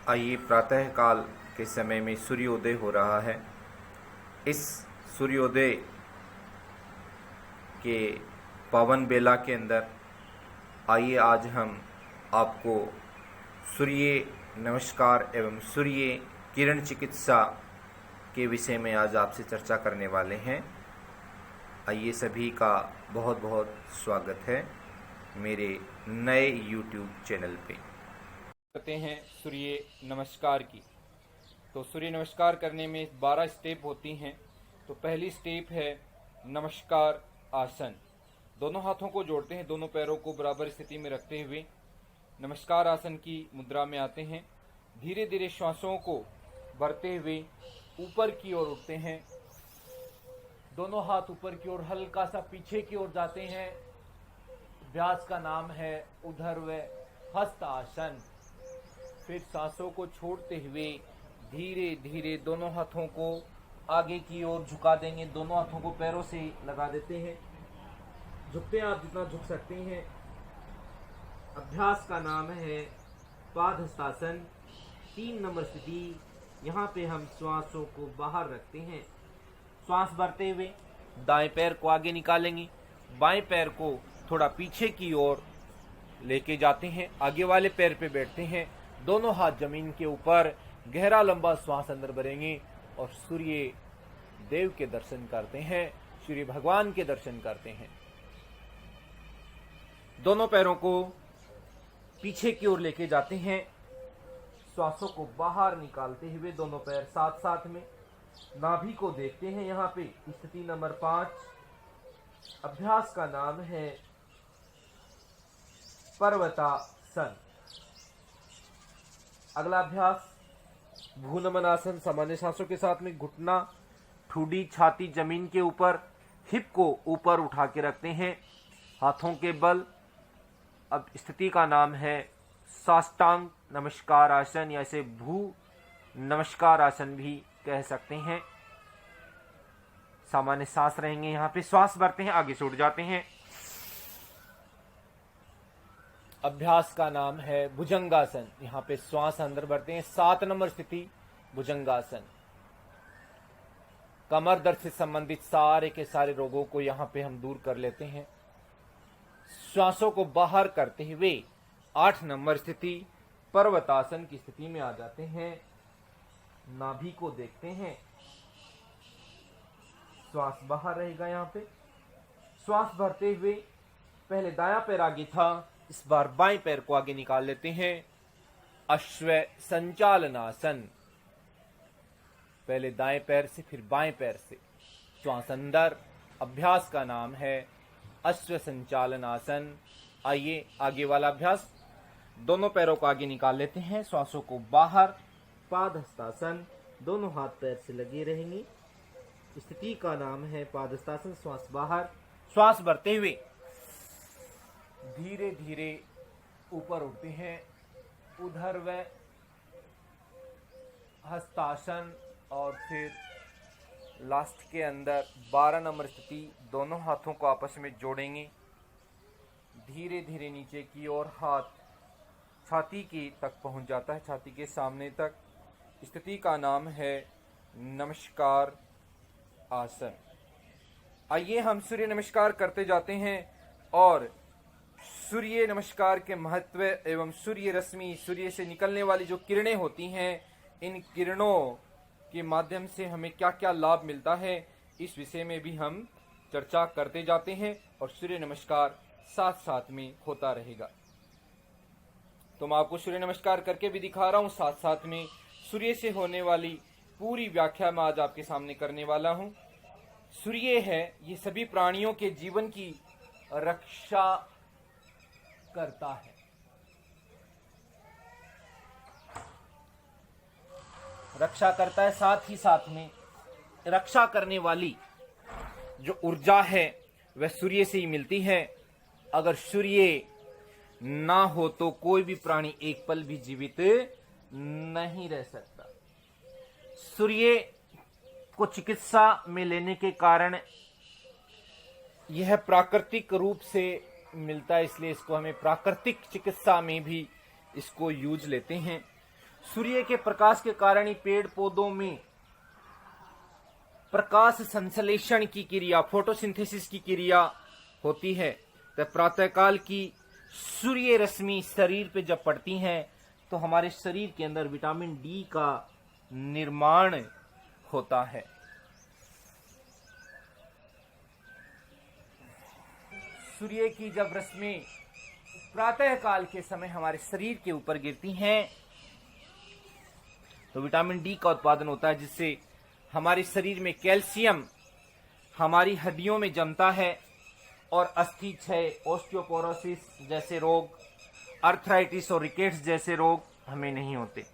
आइए, प्रातः काल के समय में सूर्योदय हो रहा है। इस सूर्योदय के पावन बेला के अंदर आइए आज हम आपको सूर्य नमस्कार एवं सूर्य किरण चिकित्सा के विषय में आज आपसे चर्चा करने वाले हैं। आइए, सभी का बहुत बहुत स्वागत है मेरे नए YouTube चैनल पे। करते हैं सूर्य नमस्कार की। तो सूर्य नमस्कार करने में 12 स्टेप होती हैं। तो पहली स्टेप है नमस्कार आसन। दोनों हाथों को जोड़ते हैं, दोनों पैरों को बराबर स्थिति में रखते हुए नमस्कार आसन की मुद्रा में आते हैं। धीरे धीरे श्वासों को भरते हुए ऊपर की ओर उठते हैं। दोनों हाथ ऊपर की ओर हल्का सा पीछे की ओर जाते हैं। अभ्यास का नाम है ऊर्ध्व हस्त आसन। फिर सांसों को छोड़ते हुए धीरे धीरे दोनों हाथों को आगे की ओर झुका देंगे। दोनों हाथों को पैरों से लगा देते हैं। झुकते हैं आप जितना झुक सकते हैं। अभ्यास का नाम है पादहस्तासन। 3 नंबर स्थिति। यहाँ पे हम श्वासों को बाहर रखते हैं। श्वास भरते हुए दाएं पैर को आगे निकालेंगे, बाएं पैर को थोड़ा पीछे की ओर लेके जाते हैं, आगे वाले पैर पे बैठते हैं। दोनों हाथ जमीन के ऊपर, गहरा लंबा श्वास अंदर भरेंगे और सूर्य देव के दर्शन करते हैं, सूर्य भगवान के दर्शन करते हैं। दोनों पैरों को पीछे की ओर लेके जाते हैं। श्वासों को बाहर निकालते हुए दोनों पैर साथ साथ में नाभि को देखते हैं। यहाँ पे स्थिति नंबर 5। अभ्यास का नाम है पर्वतासन। अगला अभ्यास भूनमन आसन। सामान्य सांसों के साथ में घुटना, ठुडी, छाती जमीन के ऊपर, हिप को ऊपर उठा के रखते हैं, हाथों के बल। अब स्थिति का नाम है साष्टांग नमस्कार आसन, या इसे भू नमस्कार आसन भी कह सकते हैं। सामान्य सांस रहेंगे। यहाँ पे श्वास भरते हैं, आगे से उठ जाते हैं। अभ्यास का नाम है भुजंगासन। यहाँ पे श्वास अंदर भरते हैं। 7 नंबर स्थिति भुजंगासन। कमर दर्द से संबंधित सारे के सारे रोगों को यहाँ पे हम दूर कर लेते हैं। श्वासों को बाहर करते हुए 8 नंबर स्थिति पर्वतासन की स्थिति में आ जाते हैं। नाभि को देखते हैं। श्वास बाहर रहेगा। यहाँ पे श्वास भरते हुए पहले दायां पैर आगे था, इस बार बाएं पैर को आगे निकाल लेते हैं। अश्व संचालनासन। पहले दाएं पैर से फिर बाएं पैर से श्वास अंदर। अभ्यास का नाम है अश्व संचालनासन। आइए आगे वाला अभ्यास। दोनों पैरों को आगे निकाल लेते हैं, श्वासों को बाहर। पादहस्तासन। दोनों हाथ पैर से लगे रहेंगे। स्थिति का नाम है पादहस्तासन। श्वास बाहर। श्वास भरते हुए धीरे धीरे ऊपर उठते हैं। ऊर्ध्व हस्तासन। और फिर लास्ट के अंदर 12 नंबर स्थिति, दोनों हाथों को आपस में जोड़ेंगे। धीरे धीरे नीचे की ओर हाथ छाती की तक पहुंच जाता है, छाती के सामने तक। स्थिति का नाम है नमस्कार आसन। आइए हम सूर्य नमस्कार करते जाते हैं और सूर्य नमस्कार के महत्व एवं सूर्य रश्मि, सूर्य से निकलने वाली जो किरणें होती हैं, इन किरणों के माध्यम से हमें क्या क्या लाभ मिलता है, इस विषय में भी हम चर्चा करते जाते हैं और सूर्य नमस्कार साथ साथ में होता रहेगा। तो मैं आपको सूर्य नमस्कार करके भी दिखा रहा हूँ, साथ साथ में सूर्य से होने वाली पूरी व्याख्या मैं आज आपके सामने करने वाला हूँ। सूर्य है, ये सभी प्राणियों के जीवन की रक्षा करता है। रक्षा करता है, साथ ही साथ में रक्षा करने वाली जो ऊर्जा है वह सूर्य से ही मिलती है। अगर सूर्य ना हो तो कोई भी प्राणी एक पल भी जीवित नहीं रह सकता। सूर्य को चिकित्सा में लेने के कारण यह प्राकृतिक रूप से मिलता है, इसलिए इसको हमें प्राकृतिक चिकित्सा में भी इसको यूज लेते हैं। सूर्य के प्रकाश के कारण ही पेड़ पौधों में प्रकाश संश्लेषण की क्रिया, फोटोसिंथेसिस की क्रिया होती है। तो प्रातःकाल की सूर्य रश्मि शरीर पे जब पड़ती हैं तो हमारे शरीर के अंदर विटामिन डी का निर्माण होता है। सूर्य की जब रश्मि प्रातः काल के समय हमारे शरीर के ऊपर गिरती हैं तो विटामिन डी का उत्पादन होता है, जिससे हमारे शरीर में कैल्शियम हमारी हड्डियों में जमता है और अस्थि क्षय, ऑस्टियोपोरोसिस जैसे रोग, अर्थराइटिस और रिकेट्स जैसे रोग हमें नहीं होते।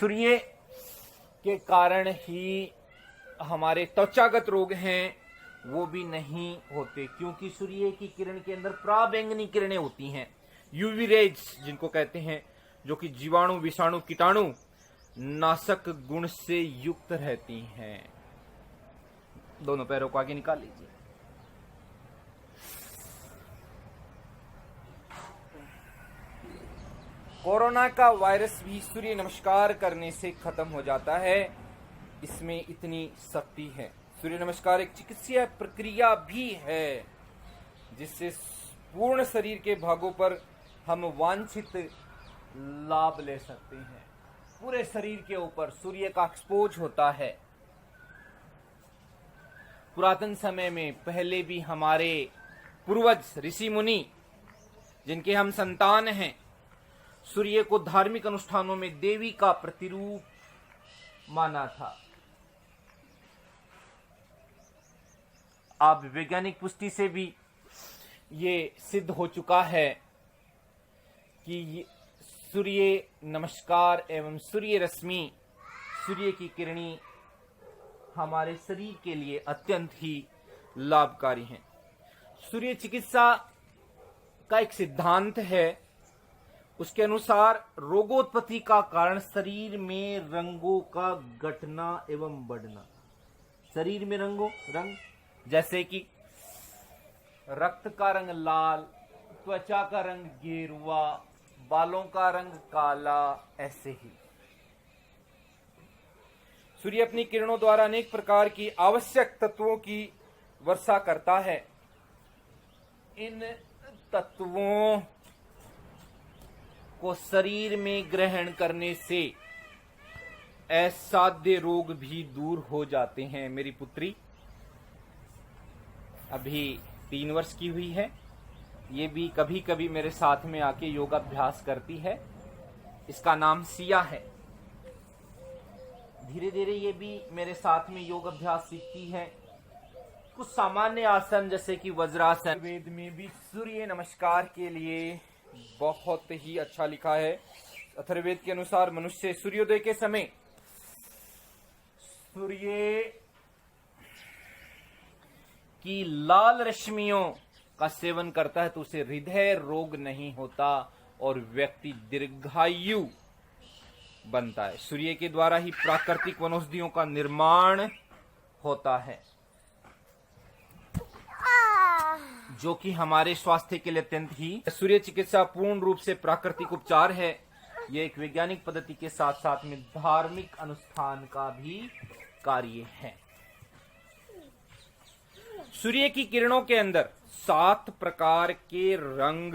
सूर्य के कारण ही हमारे त्वचागत रोग हैं वो भी नहीं होते, क्योंकि सूर्य की किरण के अंदर पराबैंगनी किरणें होती हैं, यूवी रेज जिनको कहते हैं, जो कि जीवाणु, विषाणु, कीटाणु नाशक गुण से युक्त रहती हैं। दोनों पैरों को आगे निकाल लीजिए। कोरोना का वायरस भी सूर्य नमस्कार करने से खत्म हो जाता है, इसमें इतनी शक्ति है। सूर्य नमस्कार एक चिकित्सीय प्रक्रिया भी है जिससे पूर्ण शरीर के भागों पर हम वांछित लाभ ले सकते हैं। पूरे शरीर के ऊपर सूर्य का एक्सपोज होता है। पुरातन समय में पहले भी हमारे पूर्वज ऋषि मुनि जिनके हम संतान हैं, सूर्य को धार्मिक अनुष्ठानों में देवी का प्रतिरूप माना था। अब वैज्ञानिक पुष्टि से भी ये सिद्ध हो चुका है कि सूर्य नमस्कार एवं सूर्य रश्मि, सूर्य की किरणी हमारे शरीर के लिए अत्यंत ही लाभकारी हैं। सूर्य चिकित्सा का एक सिद्धांत है, उसके अनुसार रोगोत्पत्ति का कारण शरीर में रंगों का घटना एवं बढ़ना। शरीर में रंग जैसे कि रक्त का रंग लाल, त्वचा का रंग गेरुआ, बालों का रंग काला, ऐसे ही सूर्य अपनी किरणों द्वारा अनेक प्रकार की आवश्यक तत्वों की वर्षा करता है। इन तत्वों को शरीर में ग्रहण करने से असाध्य रोग भी दूर हो जाते हैं। मेरी पुत्री अभी 3 वर्ष की हुई है, ये भी कभी कभी मेरे साथ में आके योगाभ्यास करती है। इसका नाम सिया है। धीरे धीरे ये भी मेरे साथ में योगाभ्यास सीखती है। कुछ सामान्य आसन जैसे कि वज्रासन, वेद में भी सूर्य नमस्कार के लिए बहुत ही अच्छा लिखा है। अथर्ववेद के अनुसार मनुष्य सूर्योदय के समय सूर्य की लाल रश्मियों का सेवन करता है तो उसे हृदय रोग नहीं होता और व्यक्ति दीर्घायु बनता है। सूर्य के द्वारा ही प्राकृतिक वनौषधियों का निर्माण होता है, जो कि हमारे स्वास्थ्य के लिए अत्यंत ही। सूर्य चिकित्सा पूर्ण रूप से प्राकृतिक उपचार है। यह एक वैज्ञानिक पद्धति के साथ साथ में धार्मिक अनुष्ठान का भी कार्य है। सूर्य की किरणों के अंदर 7 प्रकार के रंग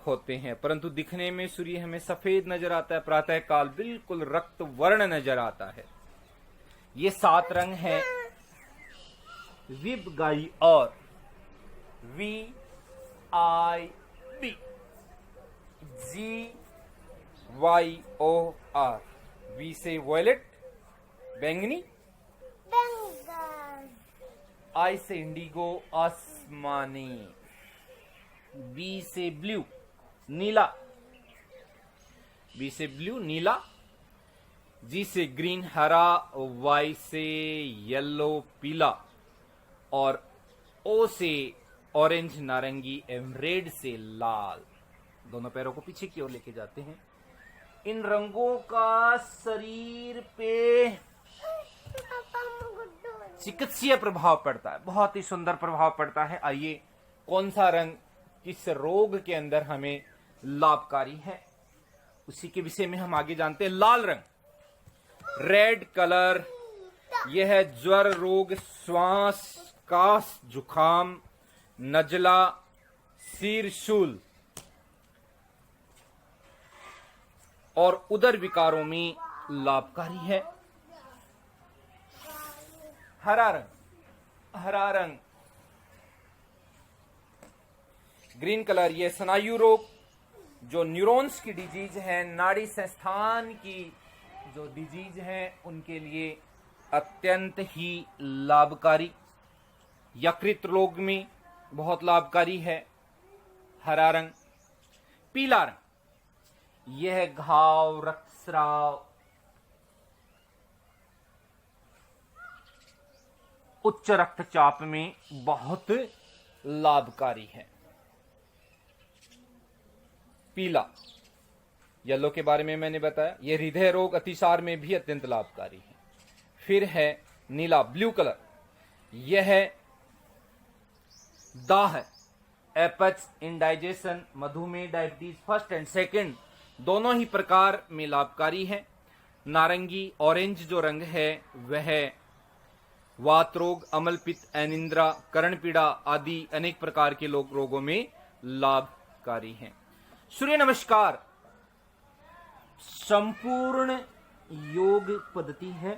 होते हैं, परंतु दिखने में सूर्य हमें सफेद नजर आता है। प्रातः काल बिल्कुल रक्त वर्ण नजर आता है। ये 7 रंग हैं विब गाई और VIB, GYOR। V से वॉयलेट बैंगनी, I से इंडिगो आसमानी, B से ब्लू नीला, B से ब्लू नीला, G से ग्रीन हरा, Y से येलो पीला और O से ऑरेंज नारंगी एवं रेड से लाल। दोनों पैरों को पीछे की ओर लेके जाते हैं। इन रंगों का शरीर पे चिकित्सीय प्रभाव पड़ता है, बहुत ही सुंदर प्रभाव पड़ता है। आइए कौन सा रंग किस रोग के अंदर हमें लाभकारी है उसी के विषय में हम आगे जानते हैं। लाल रंग, रेड कलर, यह है ज्वर रोग, श्वास, काश, जुखाम, नजला, सिर शूल और उदर विकारों में लाभकारी है। हरा रंग, ग्रीन कलर, यह स्नायु रोग, जो न्यूरॉन्स की डिजीज है, नाड़ी संस्थान की जो डिजीज है, उनके लिए अत्यंत ही लाभकारी। यकृत रोग में बहुत लाभकारी है हरा रंग। पीला रंग, यह घाव, रक्तस्राव, उच्च रक्तचाप में बहुत लाभकारी है। पीला, येलो के बारे में मैंने बताया, यह हृदय रोग, अतिसार में भी अत्यंत लाभकारी है। फिर है नीला, ब्लू कलर, यह है दाह, एपच, इंडाइजेशन, मधुमेह, डायबिटीज फर्स्ट एंड सेकंड दोनों ही प्रकार में लाभकारी है। नारंगी, ऑरेंज जो रंग है वह वात रोग, अमल पित्त, अनिद्रा, कर्ण पीड़ा आदि अनेक प्रकार के रोगों में लाभकारी है। सूर्य नमस्कार संपूर्ण योग पद्धति है।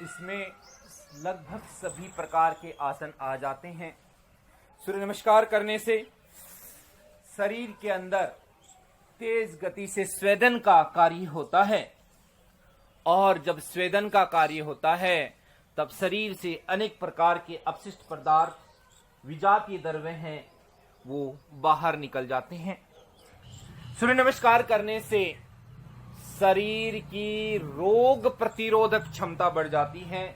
इसमें लगभग सभी प्रकार के आसन आ जाते हैं। सूर्य नमस्कार करने से शरीर के अंदर तेज गति से स्वेदन का कार्य होता है, और जब स्वेदन का कार्य होता है तब शरीर से अनेक प्रकार के अपशिष्ट पदार्थ, विजातीय द्रव्य हैं, वो बाहर निकल जाते हैं। सूर्य नमस्कार करने से शरीर की रोग प्रतिरोधक क्षमता बढ़ जाती है,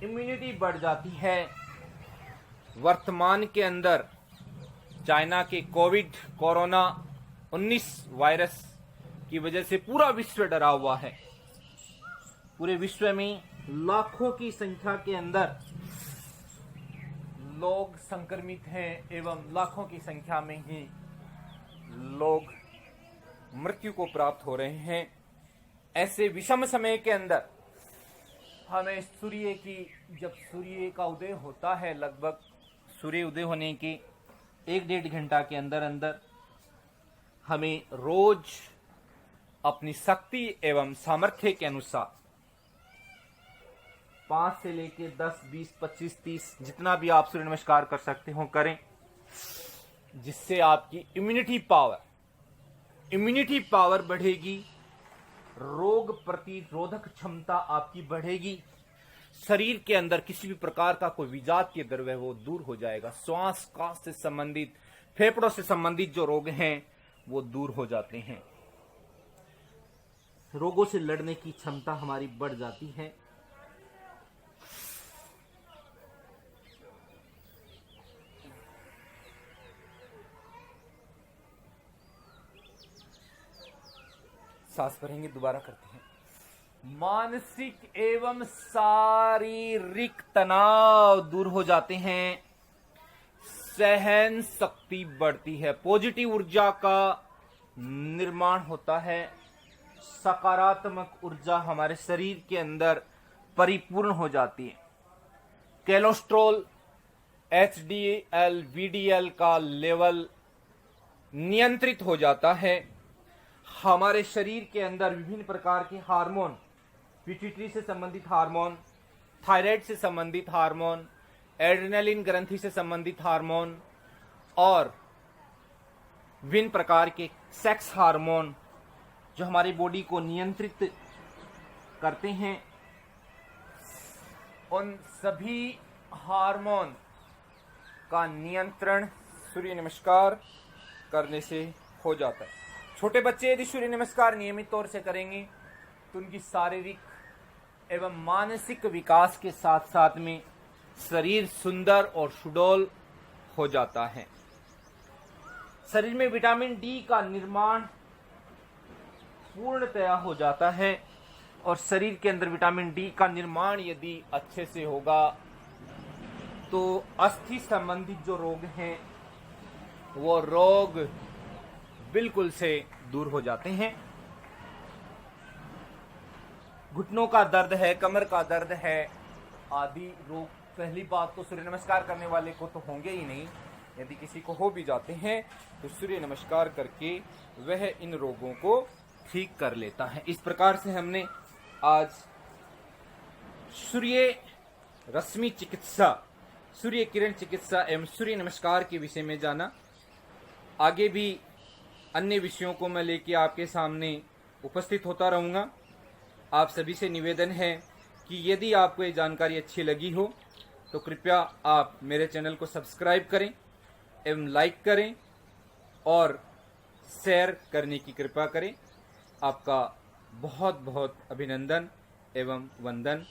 इम्यूनिटी बढ़ जाती है। वर्तमान के अंदर चाइना के कोरोना 19 वायरस की वजह से पूरा विश्व डरा हुआ है। पूरे विश्व में लाखों की संख्या के अंदर लोग संक्रमित हैं एवं लाखों की संख्या में ही लोग मृत्यु को प्राप्त हो रहे हैं। ऐसे विषम समय के अंदर हमें सूर्य की, जब सूर्य का उदय होता है, लगभग सूर्य उदय होने के 1-1.5 घंटा के अंदर अंदर हमें रोज अपनी शक्ति एवं सामर्थ्य के अनुसार 5 से लेके 10, 20, 25, 30 जितना भी आप सूर्य नमस्कार कर सकते हो करें, जिससे आपकी इम्यूनिटी पावर बढ़ेगी, रोग प्रतिरोधक क्षमता आपकी बढ़ेगी, शरीर के अंदर किसी भी प्रकार का कोई विजातीय द्रव्य है वो दूर हो जाएगा, श्वास काश से संबंधित, फेफड़ों से संबंधित जो रोग हैं वो दूर हो जाते हैं, रोगों से लड़ने की क्षमता हमारी बढ़ जाती है। सांस भरेंगे, दोबारा करते हैं। मानसिक एवं शारीरिक तनाव दूर हो जाते हैं, सहन शक्ति बढ़ती है, पॉजिटिव ऊर्जा का निर्माण होता है, सकारात्मक ऊर्जा हमारे शरीर के अंदर परिपूर्ण हो जाती है। कोलेस्ट्रॉल, HDL, VDL का लेवल नियंत्रित हो जाता है। हमारे शरीर के अंदर विभिन्न प्रकार के हार्मोन, पिट्यूटरी से संबंधित हार्मोन, थायराइड से संबंधित हार्मोन, एड्रेनालिन ग्रंथि से संबंधित हार्मोन और विभिन्न प्रकार के सेक्स हार्मोन जो हमारी बॉडी को नियंत्रित करते हैं, उन सभी हार्मोन का नियंत्रण सूर्य नमस्कार करने से हो जाता है। छोटे बच्चे यदि सूर्य नमस्कार नियमित तौर से करेंगे तो उनकी शारीरिक एवं मानसिक विकास के साथ साथ में शरीर सुंदर और सुडौल हो जाता है। शरीर में विटामिन डी का निर्माण पूर्णतया हो जाता है और शरीर के अंदर विटामिन डी का निर्माण यदि अच्छे से होगा तो अस्थि संबंधित जो रोग हैं वो रोग बिल्कुल से दूर हो जाते हैं। घुटनों का दर्द है, कमर का दर्द है आदि रोग, पहली बात तो सूर्य नमस्कार करने वाले को तो होंगे ही नहीं, यदि किसी को हो भी जाते हैं तो सूर्य नमस्कार करके वह इन रोगों को ठीक कर लेता है। इस प्रकार से हमने आज सूर्य रश्मि चिकित्सा, सूर्य किरण चिकित्सा एवं सूर्य नमस्कार के विषय में जाना। आगे भी अन्य विषयों को मैं लेके आपके सामने उपस्थित होता रहूँगा। आप सभी से निवेदन है कि यदि आपको ये जानकारी अच्छी लगी हो तो कृपया आप मेरे चैनल को सब्सक्राइब करें एवं लाइक करें और शेयर करने की कृपा करें। आपका बहुत बहुत अभिनंदन एवं वंदन।